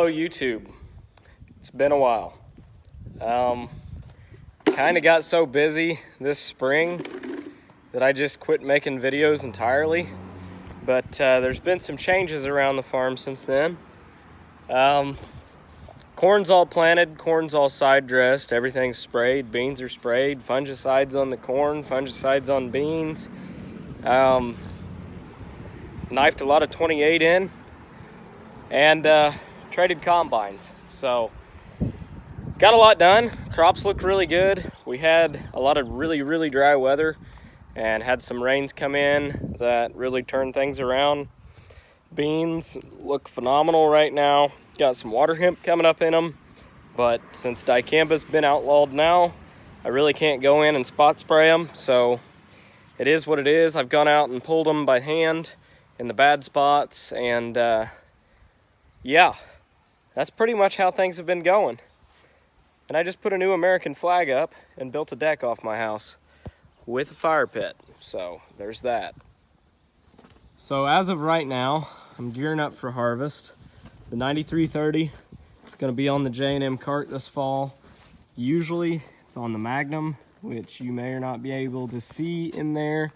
Hello YouTube. It's been a while. Kind of got so busy this spring that I just quit making videos entirely. But there's been some changes around the farm since then. Corn's all planted, corn's all side dressed, everything's sprayed, beans are sprayed, fungicides on the corn, fungicides on beans. Knifed a lot of 28 in and traded combines. So got a lot done. Crops look really good. We had a lot of really dry weather and had some rains come in that really turned things around. Beans look phenomenal right now. Got some water hemp coming up in them, but since dicamba's been outlawed now, I really can't go in and spot spray them, so it is what it is. I've gone out and pulled them by hand in the bad spots, and yeah, that's pretty much how things have been going. And I just put a new American flag up and built a deck off my house with a fire pit, so there's that. So as of right now, I'm gearing up for harvest. The 9330 is going to be on the J&M cart this fall. Usually it's on the Magnum, which you may or not be able to see in there.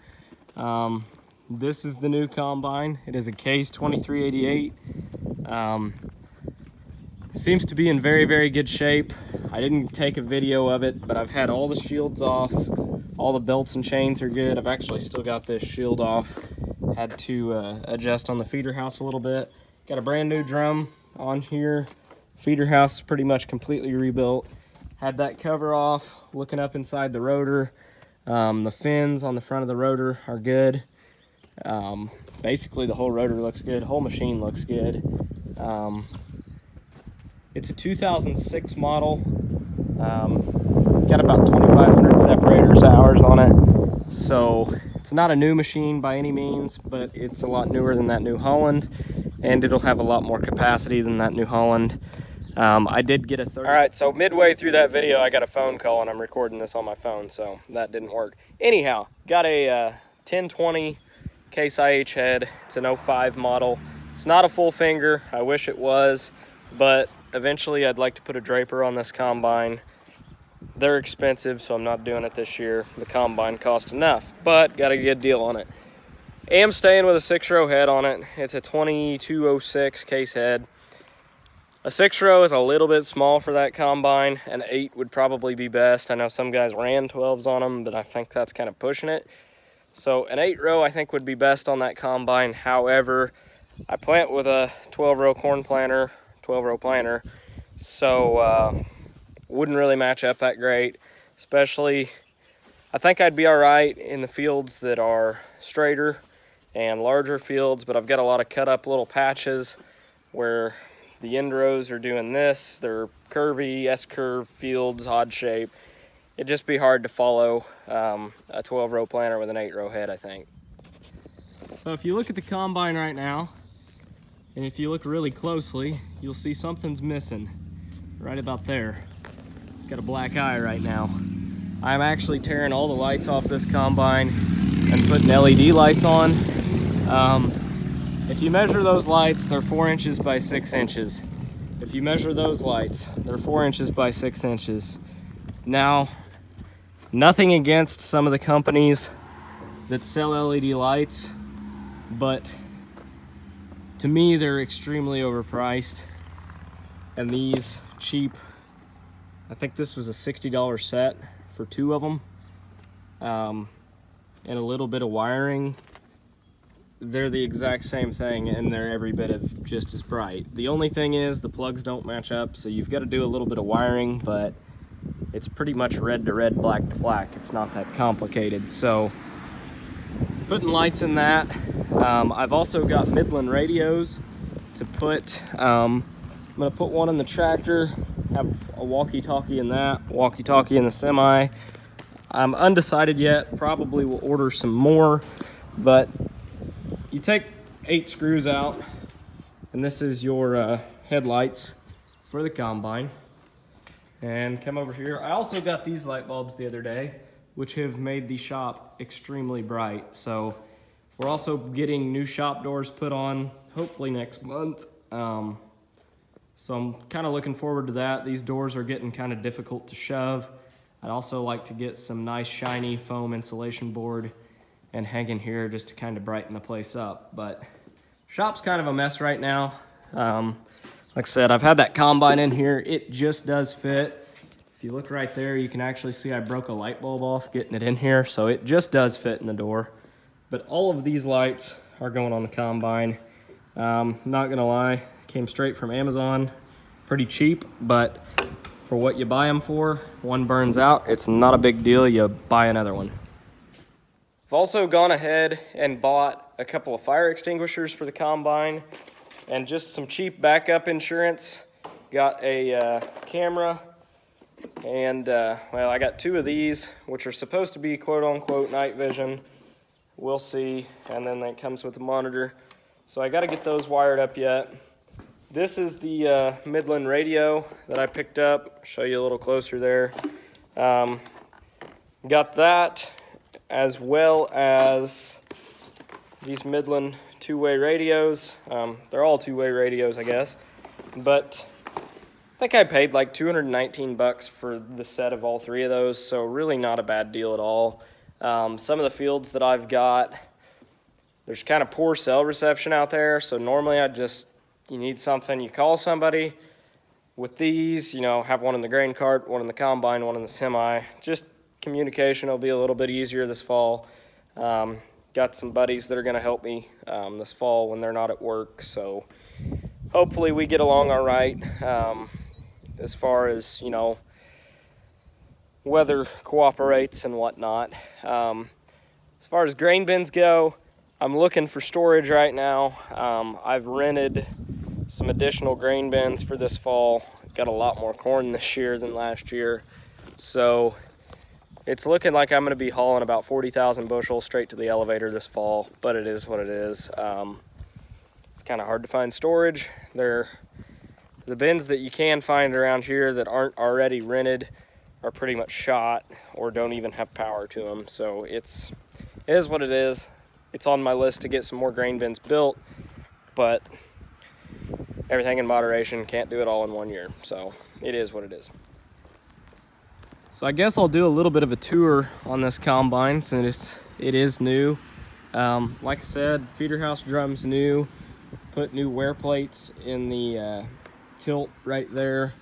This is the new combine. It is a Case 2388. Seems to be in very good shape. I didn't take a video of it, but I've had all the shields off. All the belts and chains are good. I've actually still got this shield off. Had to adjust on the feeder house a little bit. Got a brand new drum on here. Feeder house is pretty much completely rebuilt. Had that cover off, looking up inside the rotor. The fins on the front of the rotor are good. Basically the whole rotor looks good, whole machine looks good. It's a 2006 model. Got about 2,500 separators hours on it. So it's not a new machine by any means, but it's a lot newer than that New Holland, and it'll have a lot more capacity than that New Holland. I did get a 30. All right, so midway through that video, I got a phone call, and I'm recording this on my phone, so that didn't work. Anyhow, got a 1020 Case IH head. It's an 05 model. It's not a full finger. I wish it was, but eventually I'd like to put a draper on this combine. They're expensive, so I'm not doing it this year. The combine cost enough, but got a good deal on it. Am staying with a 6-row head on it. It's a 2206 Case head. A 6-row is a little bit small for that combine. An 8 would probably be best. I know some guys ran 12s on them, but I think that's kind of pushing it. So an 8-row I think would be best on that combine. However, I plant with a 12-row corn planter, 12-row planter, so wouldn't really match up that great. Especially, I think I'd be all right in the fields that are straighter and larger fields, but I've got a lot of cut up little patches where the end rows are doing this. They're curvy, S-curve fields, odd shape. It'd just be hard to follow a 12-row planter with an 8-row head, I think. So if you look at the combine right now, and if you look really closely, you'll see something's missing right about there. It's got a black eye right now. I'm actually tearing all the lights off this combine and putting LED lights on. If you measure those lights, they're 4 inches by 6 inches. If you measure those lights, they're 4 inches by 6 inches. Now, nothing against some of the companies that sell LED lights, but to me, they're extremely overpriced. And these cheap, I think this was a $60 set for 2 of them, and a little bit of wiring. They're the exact same thing, and they're every bit of just as bright. The only thing is the plugs don't match up, so you've got to do a little bit of wiring, but it's pretty much red to red, black to black. It's not that complicated. So putting lights in that. I've also got Midland radios to put. I'm gonna put one in the tractor, have a walkie-talkie in that, walkie-talkie in the semi. I'm undecided yet, probably will order some more, but you take 8 screws out, and this is your headlights for the combine. And come over here. I also got these light bulbs the other day, which have made the shop extremely bright. So we're also getting new shop doors put on, hopefully next month. So I'm kind of looking forward to that. These doors are getting kind of difficult to shove. I'd also like to get some nice shiny foam insulation board and hang in here just to kind of brighten the place up. But shop's kind of a mess right now. Like I said, I've had that combine in here. It just does fit. If you look right there, you can actually see I broke a light bulb off getting it in here. So it just does fit in the door. But all of these lights are going on the combine. Not gonna lie, came straight from Amazon. Pretty cheap, but for what you buy them for, one burns out. It's not a big deal. You buy another one. I've also gone ahead and bought a couple of fire extinguishers for the combine and just some cheap backup insurance. Got a camera and well, I got 2 of these, which are supposed to be quote unquote night vision. We'll see. And then that comes with a monitor. So I got to get those wired up yet. This is the Midland radio that I picked up. Show you a little closer there. Got that, as well as these Midland two-way radios. They're all two-way radios, I guess. But I think I paid like $219 for the set of all 3 of those, so really not a bad deal at all. Some of the fields that I've got, there's kind of poor cell reception out there, so normally you need something, you call somebody. With these, you know, have one in the grain cart, one in the combine, one in the semi. Just communication will be a little bit easier this fall. Got some buddies that are gonna help me this fall when they're not at work, so hopefully we get along all right. As far as, you know, weather cooperates and whatnot. As far as grain bins go, I'm looking for storage right now. I've rented some additional grain bins for this fall. Got a lot more corn this year than last year. So it's looking like I'm gonna be hauling about 40,000 bushels straight to the elevator this fall, but it is what it is. It's kind of hard to find storage. The bins that you can find around here that aren't already rented are pretty much shot or don't even have power to them. So it is what it is. It's on my list to get some more grain bins built, but everything in moderation, can't do it all in one year. So it is what it is. So I guess I'll do a little bit of a tour on this combine since it is new. Like I said, feeder house drum's new. Put new wear plates in the tilt right there.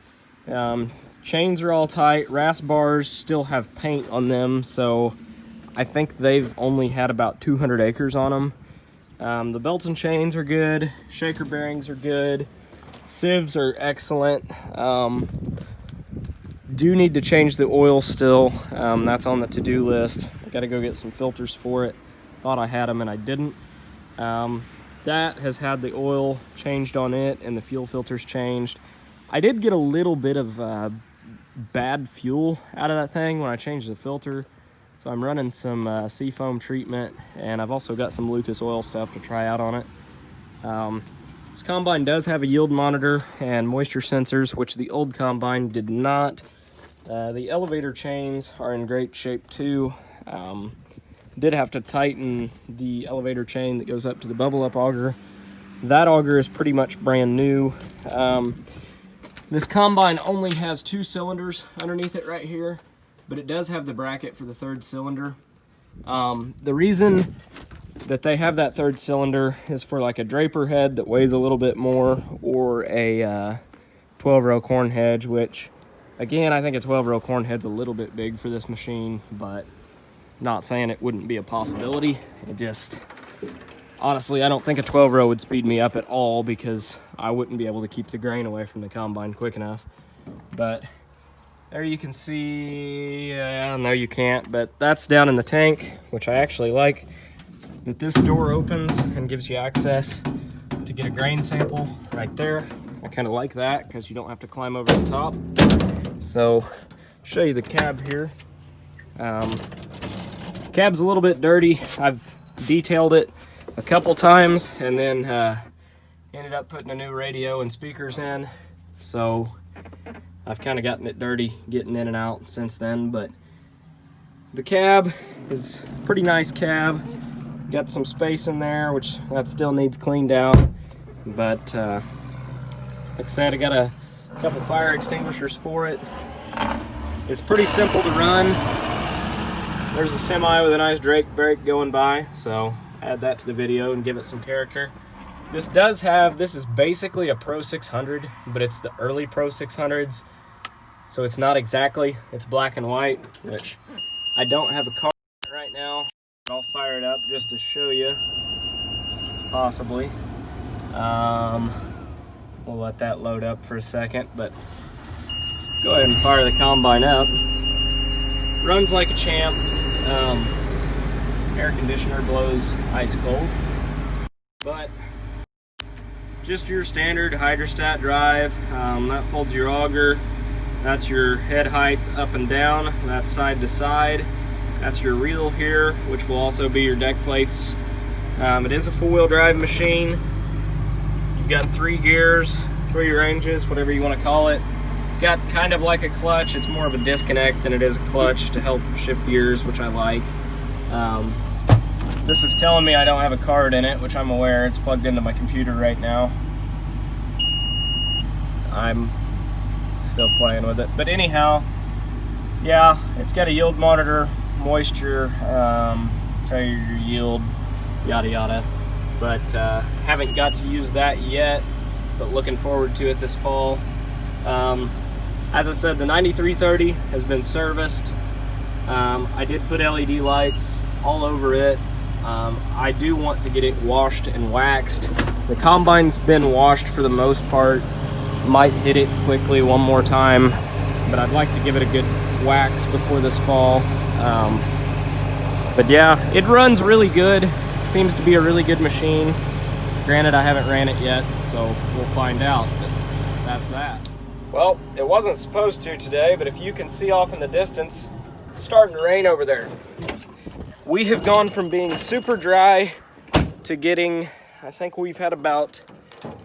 Chains are all tight. RAS bars still have paint on them, so I think they've only had about 200 acres on them. The belts and chains are good. Shaker bearings are good. Sieves are excellent. Do need to change the oil still. That's on the to-do list. I gotta go get some filters for it. Thought I had them and I didn't. That has had the oil changed on it and the fuel filters changed. I did get a little bit of bad fuel out of that thing when I changed the filter. So I'm running some seafoam treatment, and I've also got some Lucas oil stuff to try out on it. This combine does have a yield monitor and moisture sensors, which the old combine did not. The elevator chains are in great shape too. Did have to tighten the elevator chain that goes up to the bubble up auger. That auger is pretty much brand new. This combine only has 2 cylinders underneath it right here, but it does have the bracket for the 3rd cylinder. The reason that they have that 3rd cylinder is for like a draper head that weighs a little bit more, or a 12-row corn hedge, which again, I think a 12-row corn head's a little bit big for this machine, but not saying it wouldn't be a possibility. It just, honestly, I don't think a 12-row would speed me up at all because I wouldn't be able to keep the grain away from the combine quick enough. But there you can see, no you can't, but that's down in the tank, which I actually like that this door opens and gives you access to get a grain sample right there. I kind of like that because you don't have to climb over the top. So, show you the cab here. Cab's a little bit dirty. I've detailed it a couple times and then ended up putting a new radio and speakers in. So I've kind of gotten it dirty getting in and out since then, but the cab is a pretty nice cab. Got some space in there, which that still needs cleaned out, but Like I said, I got a couple fire extinguishers for it. It's pretty simple to run. There's a semi with a nice Drake brake going by, so add that to the video and give it some character. This is basically a Pro 600, but it's the early Pro 600s, so it's not exactly, it's black and white, which I don't have a car right now. I'll fire it up just to show you, possibly. We'll let that load up for a second, but go ahead and fire the combine up. Runs like a champ. Air conditioner blows ice cold, but just your standard hydrostat drive. That folds your auger. That's your head height up and down. That's side to side. That's your reel here, which will also be your deck plates. It is a four-wheel drive machine. You've got 3 gears, 3 ranges, whatever you want to call it. It's got kind of like a clutch. It's more of a disconnect than it is a clutch to help shift gears, which I like. This is telling me I don't have a card in it, which I'm aware. It's plugged into my computer right now. I'm still playing with it. But anyhow, yeah, it's got a yield monitor, moisture, tell you your yield, yada yada. But haven't got to use that yet, but looking forward to it this fall. As I said, the 9330 has been serviced. I did put LED lights all over it. I do want to get it washed and waxed. The combine's been washed for the most part. Might hit it quickly one more time, but I'd like to give it a good wax before this fall. But yeah, it runs really good. Seems to be a really good machine. Granted, I haven't ran it yet, so we'll find out. But that's that. Well, it wasn't supposed to today, but if you can see off in the distance, it's starting to rain over there. We have gone from being super dry to getting, I think we've had about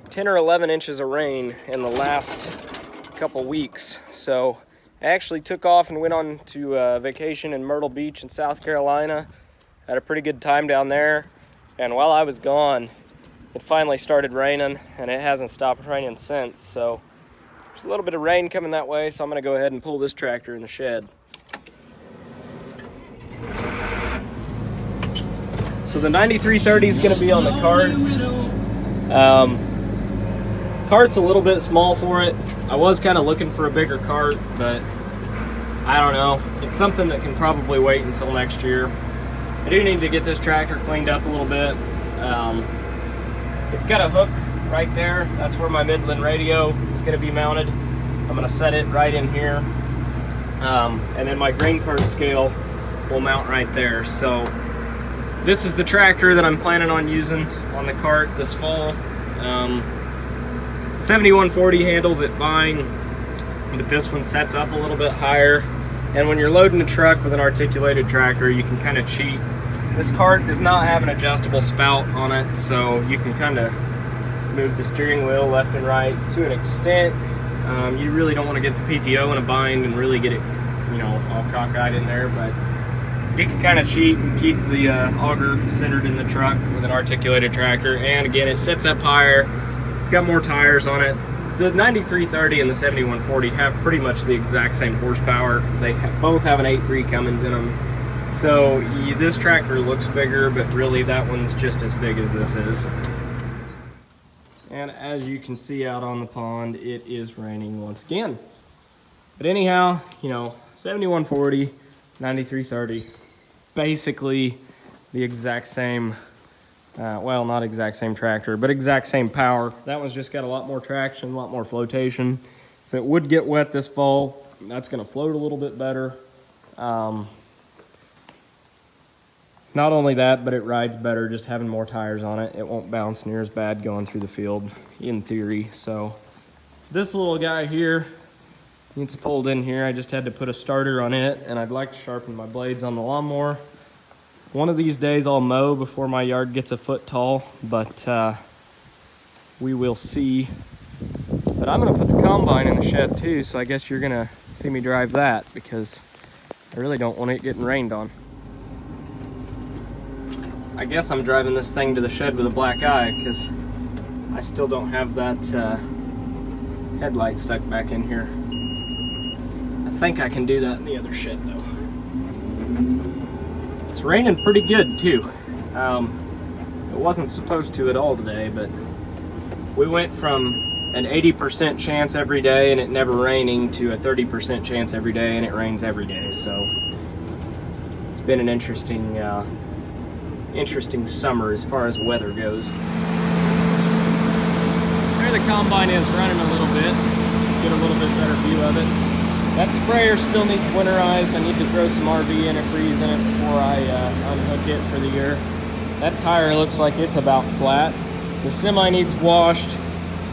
10 or 11 inches of rain in the last couple weeks. So I actually took off and went on to vacation in Myrtle Beach in South Carolina. Had a pretty good time down there, and while I was gone, it finally started raining, and it hasn't stopped raining since. So there's a little bit of rain coming that way, so I'm gonna go ahead and pull this tractor in the shed. So the 9330 is gonna be on the cart. Cart's a little bit small for it. I was kind of looking for a bigger cart, but I don't know. It's something that can probably wait until next year. I do need to get this tractor cleaned up a little bit. It's got a hook right there. That's where my Midland radio is going to be mounted. I'm going to set it right in here. And then my grain cart scale will mount right there. So this is the tractor that I'm planning on using on the cart this fall. 7140 handles it fine, but this one sets up a little bit higher. And when you're loading a truck with an articulated tractor, you can kind of cheat. This cart does not have an adjustable spout on it, so you can kind of move the steering wheel left and right to an extent. You really don't want to get the PTO in a bind and really get it, you know, all cockeyed in there, but you can kind of cheat and keep the auger centered in the truck with an articulated tractor. And again, it sets up higher. It's got more tires on it. The 9330 and the 7140 have pretty much the exact same horsepower. They both have an 8.3 Cummins in them. So this tractor looks bigger, but really that one's just as big as this is. And as you can see out on the pond, it is raining once again. But anyhow, you know, 7140, 9330, basically the exact same, well, not exact same tractor, but exact same power. That one's just got a lot more traction, a lot more flotation. If it would get wet this fall, that's gonna float a little bit better. Not only that, but it rides better just having more tires on it. It won't bounce near as bad going through the field, in theory. So this little guy here needs pulled in here. I just had to put a starter on it, and I'd like to sharpen my blades on the lawnmower. One of these days I'll mow before my yard gets a foot tall, but we will see. But I'm gonna put the combine in the shed too, so I guess you're gonna see me drive that because I really don't want it getting rained on. I guess I'm driving this thing to the shed with a black eye because I still don't have that headlight stuck back in here. I think I can do that in the other shed though. It's raining pretty good too. It wasn't supposed to at all today, but we went from an 80% chance every day and it never raining to a 30% chance every day and it rains every day. So it's been an interesting summer as far as weather goes. There the combine is running a little bit. Get a little bit better view of it. That sprayer still needs winterized. I need to throw some RV antifreeze in it before I unhook it for the year. That tire looks like it's about flat. The semi needs washed.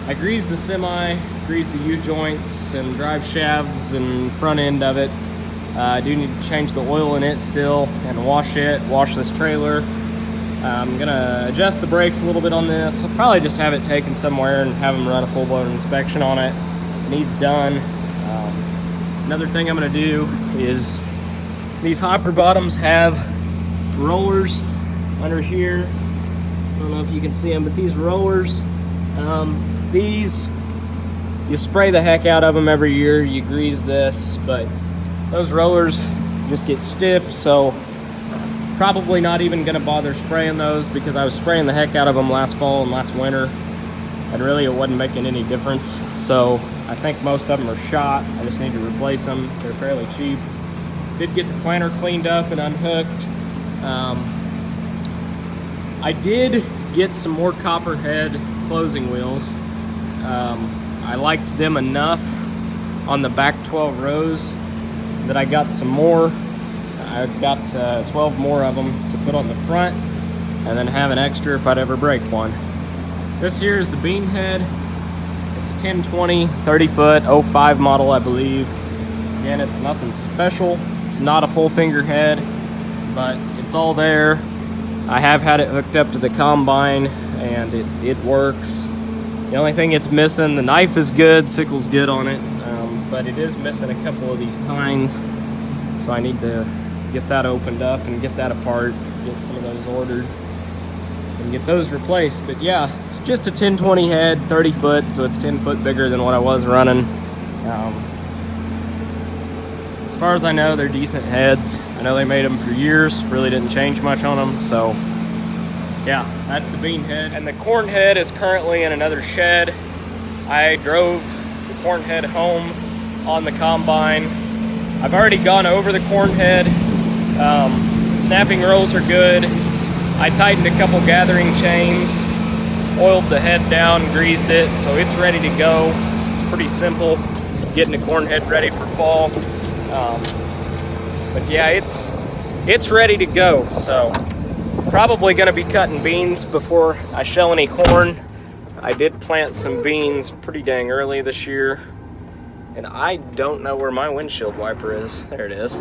I greased the semi, greased the U-joints and drive shafts and front end of it. I do need to change the oil in it still and wash this trailer. I'm gonna adjust the brakes a little bit on this. I'll probably just have it taken somewhere and have them run a full-blown inspection on it. It needs done. Another thing I'm gonna do is these hopper bottoms have rollers under here. I don't know if you can see them, but these rollers, these, you spray the heck out of them every year. You grease this, but those rollers just get stiff, so probably not even gonna bother spraying those because I was spraying the heck out of them last fall and last winter, and really it wasn't making any difference. So I think most of them are shot. I just need to replace them. They're fairly cheap. Did get the planter cleaned up and unhooked. I did get some more copperhead closing wheels. I liked them enough on the back 12 rows that I got some more. I've got 12 more of them to put on the front and then have an extra if I'd ever break one. This here is the bean head. It's a 1020, 30 foot, 05 model, I believe. Again, it's nothing special. It's not a full finger head, but it's all there. I have had it hooked up to the combine and it works. The only thing it's missing, the knife is good, sickle's good on it, but it is missing a couple of these tines. So I need to get that opened up and get that apart, get some of those ordered and get those replaced. But yeah, it's just a 1020 head, 30 foot, so it's 10 foot bigger than what I was running. As far as I know, they're decent heads. I know they made them for years, really didn't change much on them. So yeah, that's the bean head. And the corn head is currently in another shed. I drove the corn head home on the combine. I've already gone over the corn head. Snapping rolls are good. I tightened a couple gathering chains, oiled the head down, greased it, so it's ready to go. It's pretty simple, getting the corn head ready for fall. But yeah, it's ready to go. So probably gonna be cutting beans before I shell any corn. I did plant some beans pretty dang early this year, and I don't know where my windshield wiper is. There it is.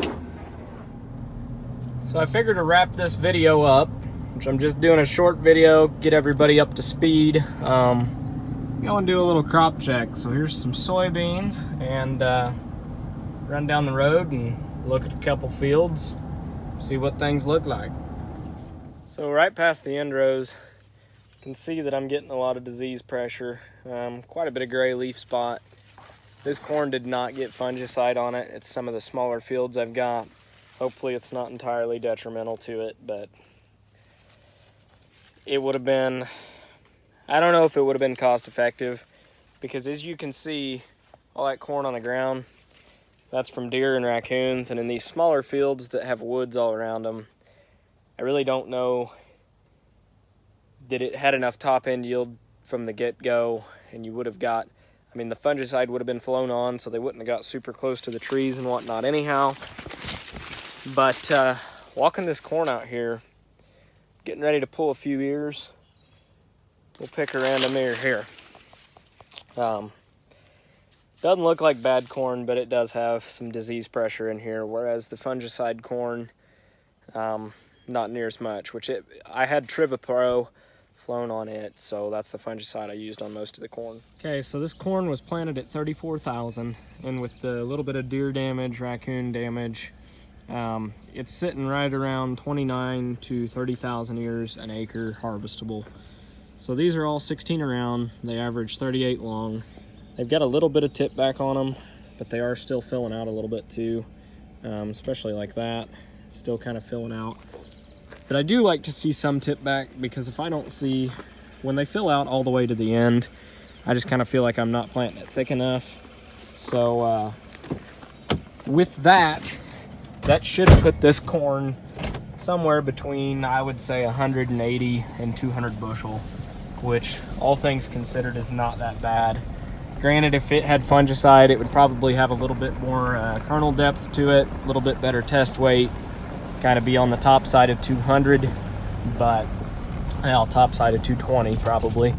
So I figured to wrap this video up, which I'm just doing a short video, get everybody up to speed. Go and do a little crop check. So here's some soybeans, and run down the road and look at a couple fields, see what things look like. So right past the end rows, you can see that I'm getting a lot of disease pressure, quite a bit of gray leaf spot. This corn did not get fungicide on it. It's some of the smaller fields I've got. Hopefully it's not entirely detrimental to it, but it would have been, I don't know if it would have been cost effective, because as you can see, all that corn on the ground, that's from deer and raccoons. And in these smaller fields that have woods all around them, I really don't know that it had enough top end yield from the get-go, and you would have got, I mean, the fungicide would have been flown on, so they wouldn't have got super close to the trees and whatnot anyhow. But walking this corn out here, getting ready to pull a few ears. We'll pick a random ear here. Doesn't look like bad corn, but it does have some disease pressure in here, whereas the fungicide corn, not near as much, I had Trivapro flown on it, so that's the fungicide I used on most of the corn. Okay, so this corn was planted at 34,000, and with the little bit of deer damage, raccoon damage, it's sitting right around 29 to 30,000 ears an acre harvestable. So these are all 16 around. They average 38 long. They've got a little bit of tip back on them, but they are still filling out a little bit too, especially like that, still kind of filling out. But I do like to see some tip back, because if I don't see, when they fill out all the way to the end, I just kind of feel like I'm not planting it thick enough. So with that, that should put this corn somewhere between, I would say, 180 and 200 bushel, which all things considered is not that bad. Granted, if it had fungicide, it would probably have a little bit more kernel depth to it, a little bit better test weight, kind of be on the top side of 200, but, well, top side of 220 probably.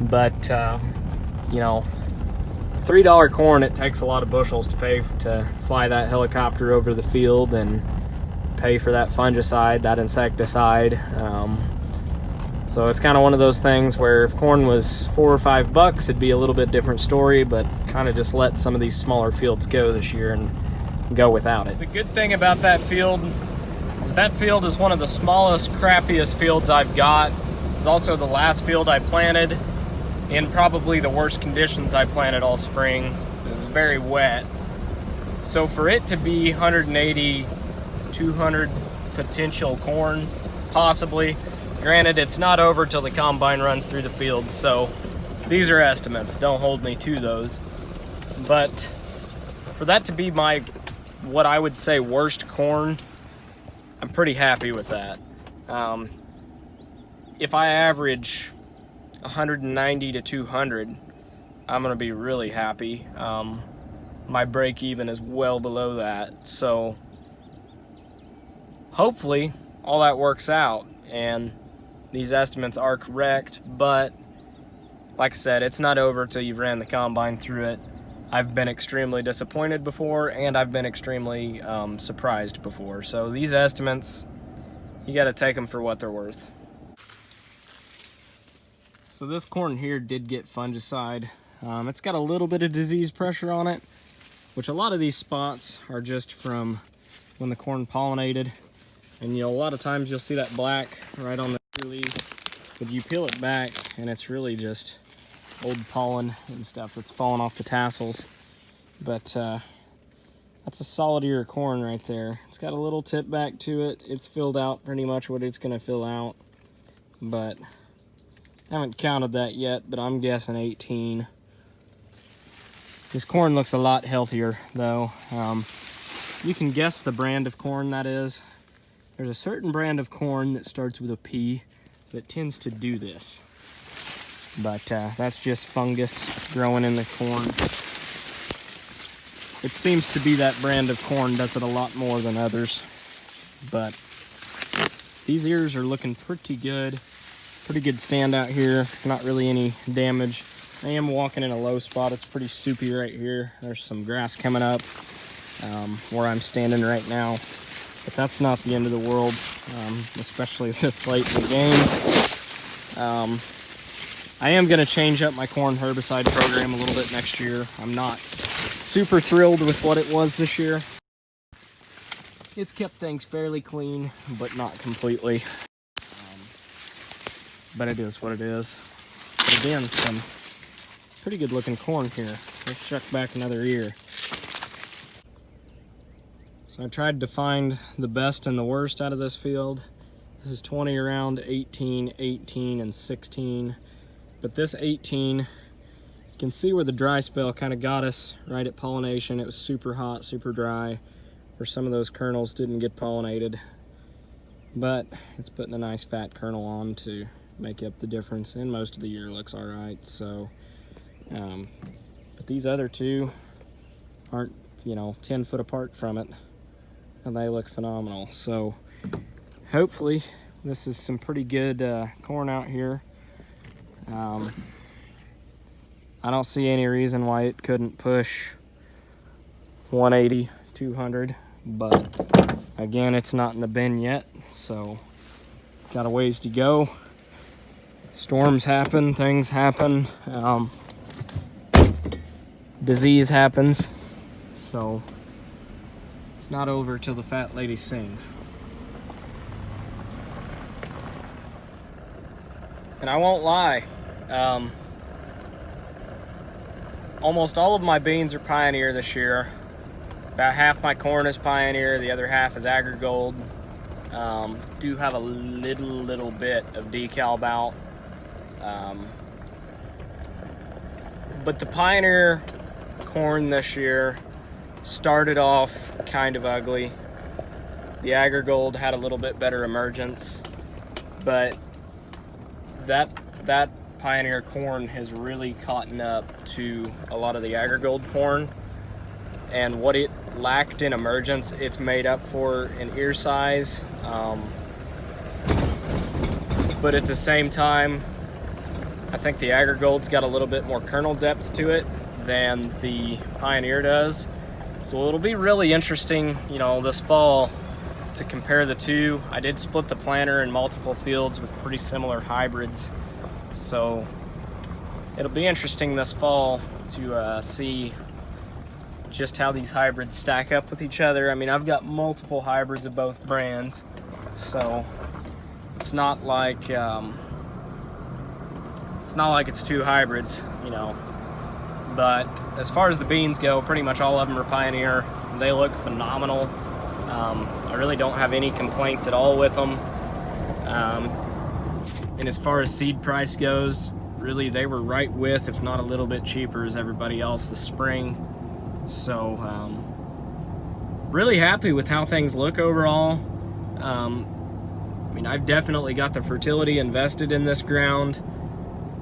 But, you know, $3 corn, it takes a lot of bushels to pay to fly that helicopter over the field and pay for that fungicide, that insecticide. So it's kind of one of those things where if corn was $4 or $5, it'd be a little bit different story, but kind of just let some of these smaller fields go this year and go without it. The good thing about that field is one of the smallest, crappiest fields I've got. It's also the last field I planted in probably the worst conditions I planted all spring. It was very wet. So for it to be 180, 200 potential corn, possibly. Granted, it's not over till the combine runs through the field, so these are estimates. Don't hold me to those. But for that to be my, what I would say, worst corn, I'm pretty happy with that. If I average 190 to 200, I'm gonna be really happy. My break even is well below that, so hopefully all that works out and these estimates are correct. But like I said, it's not over till you've ran the combine through it. I've been extremely disappointed before, and I've been extremely surprised before. So these estimates, you got to take them for what they're worth. So this corn here did get fungicide. It's got a little bit of disease pressure on it, which a lot of these spots are just from when the corn pollinated. And you know, a lot of times you'll see that black right on the leaf, but you peel it back and it's really just old pollen and stuff that's falling off the tassels. But that's a solid ear of corn right there. It's got a little tip back to it. It's filled out pretty much what it's gonna fill out, but I haven't counted that yet, but I'm guessing 18. This corn looks a lot healthier though. You can guess the brand of corn that is. There's a certain brand of corn that starts with a P that tends to do this. But that's just fungus growing in the corn. It seems to be that brand of corn does it a lot more than others. But these ears are looking pretty good. Pretty good stand out here. Not really any damage. I am walking in a low spot. It's pretty soupy right here. There's some grass coming up where I'm standing right now. But that's not the end of the world, especially this late in the game. I am going to change up my corn herbicide program a little bit next year. I'm not super thrilled with what it was this year. It's kept things fairly clean, but not completely. But it is what it is. But again, some pretty good looking corn here. Let's check back another ear. So I tried to find the best and the worst out of this field. This is 20 around, 18, 18, and 16. But this 18, you can see where the dry spell kind of got us right at pollination. It was super hot, super dry, where some of those kernels didn't get pollinated. But it's putting a nice fat kernel on to make up the difference, and most of the year looks all right. So, but these other two aren't, you know, 10 foot apart from it, and they look phenomenal. So hopefully this is some pretty good corn out here. I don't see any reason why it couldn't push 180, 200, but again, it's not in the bin yet, so got a ways to go. Storms happen, things happen, disease happens, so it's not over till the fat lady sings. And I won't lie, almost all of my beans are Pioneer this year. About half my corn is Pioneer, the other half is Agrigold. Do have a little bit of DeKalb out. But the Pioneer corn this year started off kind of ugly. The Agrigold had a little bit better emergence, but that Pioneer corn has really caught up to a lot of the Agrigold corn, and what it lacked in emergence, it's made up for in ear size. But at the same time, I think the Agrigold's got a little bit more kernel depth to it than the Pioneer does. So it'll be really interesting, you know, this fall to compare the two. I did split the planter in multiple fields with pretty similar hybrids. So it'll be interesting this fall to see just how these hybrids stack up with each other. I mean, I've got multiple hybrids of both brands, so it's not like it's two hybrids, you know. But as far as the beans go, pretty much all of them are Pioneer. They look phenomenal. I really don't have any complaints at all with them. And as far as seed price goes, really they were right with, if not a little bit cheaper as everybody else this spring. So really happy with how things look overall. I mean, I've definitely got the fertility invested in this ground.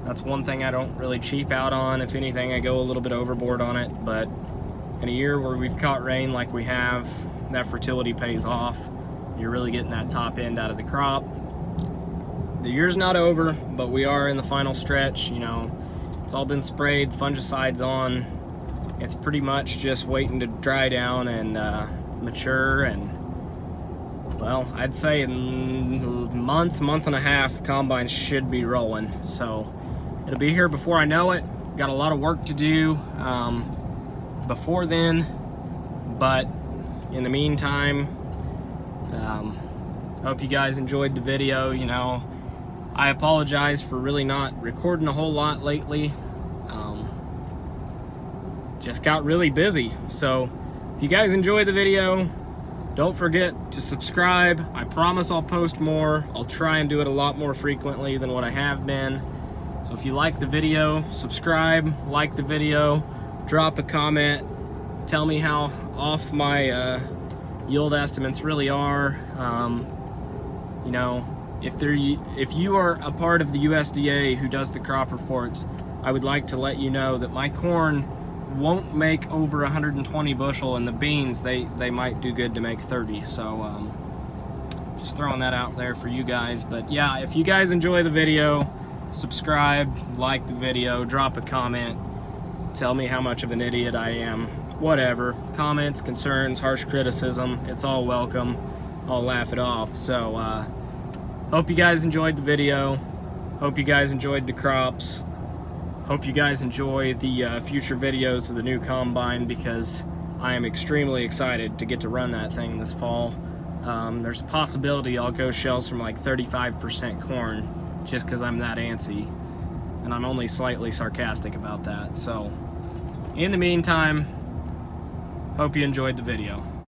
That's one thing I don't really cheap out on. If anything, I go a little bit overboard on it, but in a year where we've caught rain like we have, that fertility pays off. You're really getting that top end out of the crop. The year's not over, but we are in the final stretch. You know, it's all been sprayed, fungicides on. It's pretty much just waiting to dry down and mature, and well, I'd say in a month and a half, combine should be rolling. So it'll be here before I know it. Got a lot of work to do before then, but in the meantime, I hope you guys enjoyed the video. You know, I apologize for really not recording a whole lot lately. Just got really busy. So if you guys enjoyed the video, don't forget to subscribe. I promise I'll post more. I'll try and do it a lot more frequently than what I have been. So if you like the video, subscribe, like the video, drop a comment, tell me how off my yield estimates really are. You know, if you are a part of the USDA who does the crop reports, I would like to let you know that my corn won't make over 120 bushel, and the beans, they might do good to make 30. So just throwing that out there for you guys. But yeah, if you guys enjoy the video, subscribe, like the video, drop a comment, tell me how much of an idiot I am, whatever. Comments, concerns, harsh criticism, it's all welcome. I'll laugh it off. So hope you guys enjoyed the video. Hope you guys enjoyed the crops. Hope you guys enjoy the future videos of the new combine, because I am extremely excited to get to run that thing this fall. There's a possibility I'll go shells from like 35% corn just because I'm that antsy, and I'm only slightly sarcastic about that. So in the meantime, hope you enjoyed the video.